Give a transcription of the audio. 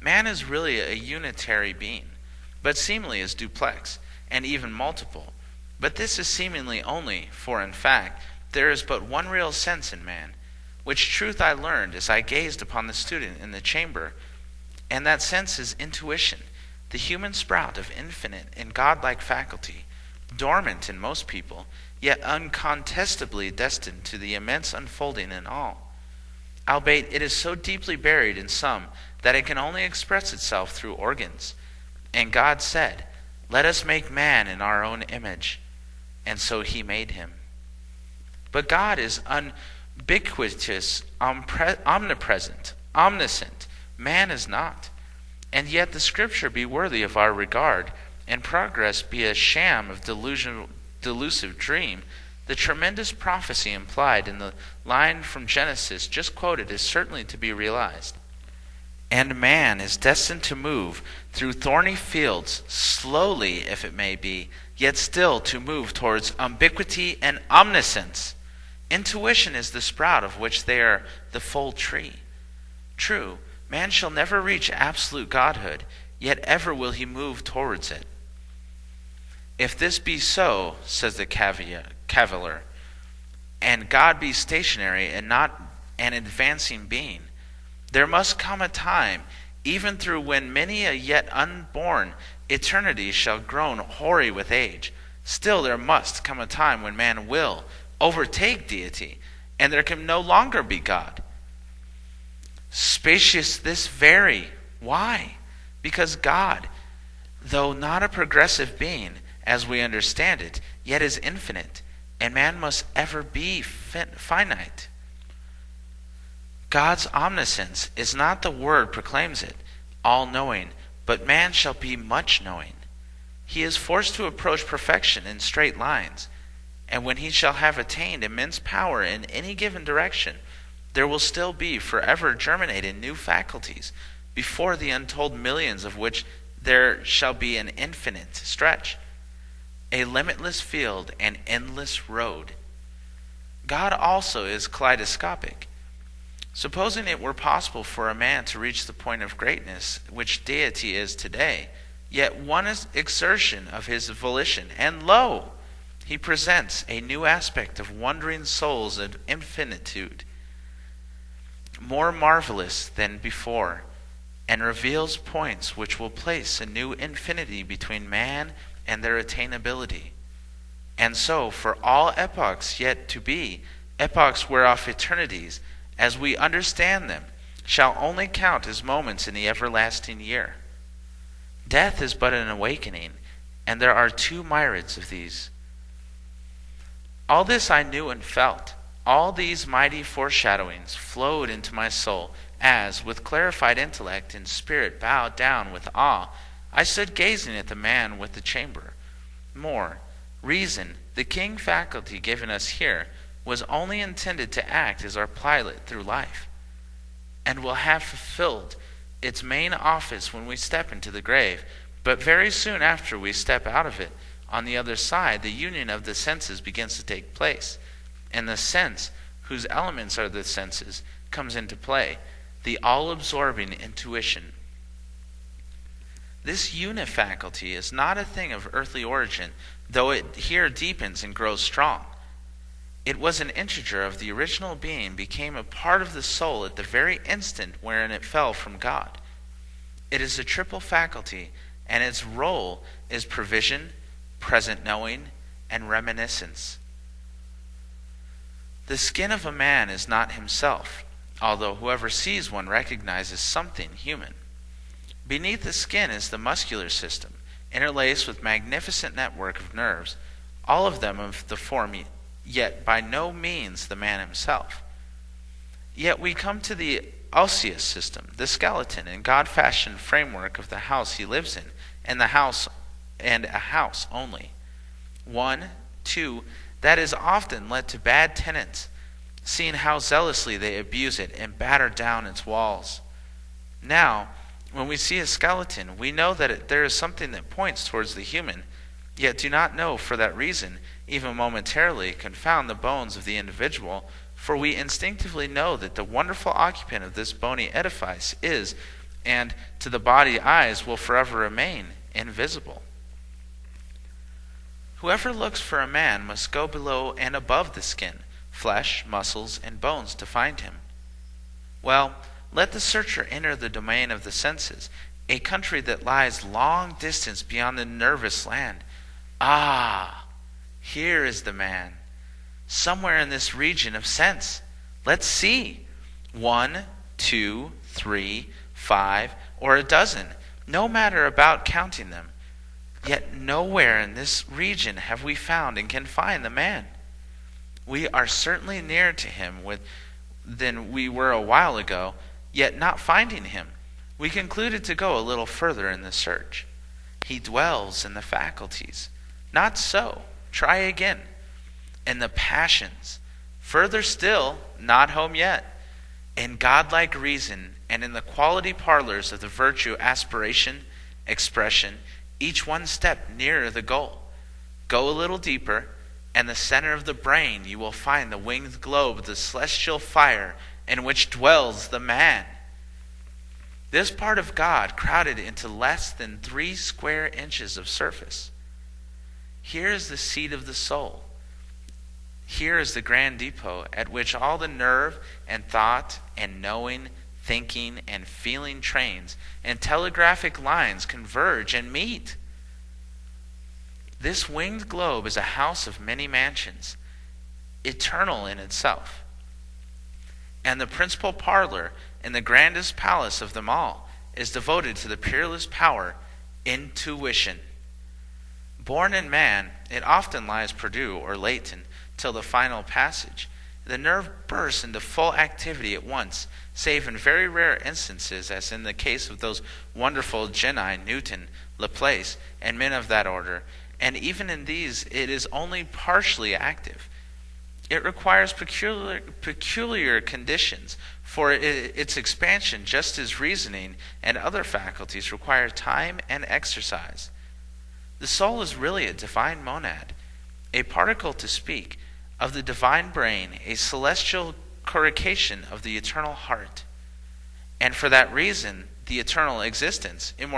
Man is really a unitary being, but seemingly is duplex, and even multiple. But this is seemingly only, for in fact, there is but one real sense in man, which truth I learned as I gazed upon the student in the chamber, and that sense is intuition, the human sprout of infinite and godlike faculty, dormant in most people, yet uncontestably destined to the immense unfolding in all. Albeit it is so deeply buried in some that it can only express itself through organs. And God said, "Let us make man in our own image." And so he made him. But God is ubiquitous, omnipresent, omniscient. Man is not. And yet the scripture be worthy of our regard, and progress be a sham of delusive dream. The tremendous prophecy implied in the line from Genesis just quoted is certainly to be realized. And man is destined to move through thorny fields, slowly if it may be, yet still to move towards ubiquity and omniscience. Intuition is the sprout of which they are the full tree. True, man shall never reach absolute godhood, yet ever will he move towards it. If this be so, says the caviller, and God be stationary and not an advancing being, there must come a time, even through when many a yet unborn eternity shall groan hoary with age. Still there must come a time when man will overtake deity, and there can no longer be God. Spacious this very. Why? Because God, though not a progressive being, as we understand it, yet is infinite, and man must ever be finite. God's omniscience is not the word proclaims it, all-knowing, but man shall be much-knowing. He is forced to approach perfection in straight lines, and when he shall have attained immense power in any given direction, there will still be forever germinating new faculties, before the untold millions of which there shall be an infinite stretch, a limitless field, an endless road. God also is kaleidoscopic. Supposing it were possible for a man to reach the point of greatness which deity is today, yet one exertion of his volition, and lo, he presents a new aspect of wondering souls of infinitude, more marvelous than before, and reveals points which will place a new infinity between man and their attainability. And so, for all epochs yet to be, epochs whereof eternities, as we understand them, shall only count as moments in the everlasting year. Death is but an awakening, and there are two myriads of these. All this I knew and felt. All these mighty foreshadowings flowed into my soul, as, with clarified intellect and spirit bowed down with awe, I stood gazing at the man with the chamber. More, reason, the king faculty given us here, was only intended to act as our pilot through life, and will have fulfilled its main office when we step into the grave. But very soon after we step out of it, on the other side, the union of the senses begins to take place, and the sense, whose elements are the senses, comes into play, the all-absorbing intuition. This unifaculty is not a thing of earthly origin, though it here deepens and grows strong. It was an integer of the original being, became a part of the soul at the very instant wherein it fell from God. It is a triple faculty, and its role is provision, present knowing, and reminiscence. The skin of a man is not himself, although whoever sees one recognizes something human. Beneath the skin is the muscular system, interlaced with magnificent network of nerves, all of them of the form, yet by no means the man himself. Yet we come to the osseous system, the skeleton and God-fashioned framework of the house he lives in, and a house only. 1, 2, that is often led to bad tenants, seeing how zealously they abuse it and batter down its walls. Now, when we see a skeleton, we know that there is something that points towards the human, yet do not know for that reason, even momentarily, confound the bones of the individual, for we instinctively know that the wonderful occupant of this bony edifice is, and to the body eyes will forever remain invisible. Whoever looks for a man must go below and above the skin, flesh, muscles, and bones to find him. Well, let the searcher enter the domain of the senses, a country that lies long distance beyond the nervous land. Ah, here is the man, somewhere in this region of sense. Let's see. 1, 2, 3, 5, or a dozen, no matter about counting them. Yet nowhere in this region have we found and can find the man. We are certainly nearer to him than we were a while ago, yet not finding him, we concluded to go a little further in the search. He dwells in the faculties. Not so. Try again. In the passions. Further still, not home yet. In godlike reason, and in the quality parlors of the virtue aspiration, expression, each one step nearer the goal. Go a little deeper, and the center of the brain you will find the winged globe of the celestial fire in which dwells the man. This part of God crowded into less than 3 square inches of surface. Here is the seat of the soul. Here is the grand depot at which all the nerve and thought and knowing, thinking and feeling trains and telegraphic lines converge and meet. This winged globe is a house of many mansions, eternal in itself. And the principal parlor in the grandest palace of them all is devoted to the peerless power, intuition. Born in man, it often lies perdu or latent till the final passage. The nerve bursts into full activity at once, save in very rare instances, as in the case of those wonderful genii, Newton, Laplace, and men of that order, and even in these it is only partially active. It requires peculiar conditions for its expansion, just as reasoning and other faculties require time and exercise. The soul is really a divine monad, a particle to speak, of the divine brain, a celestial coruscation of the eternal heart. And for that reason, the eternal existence, immortality,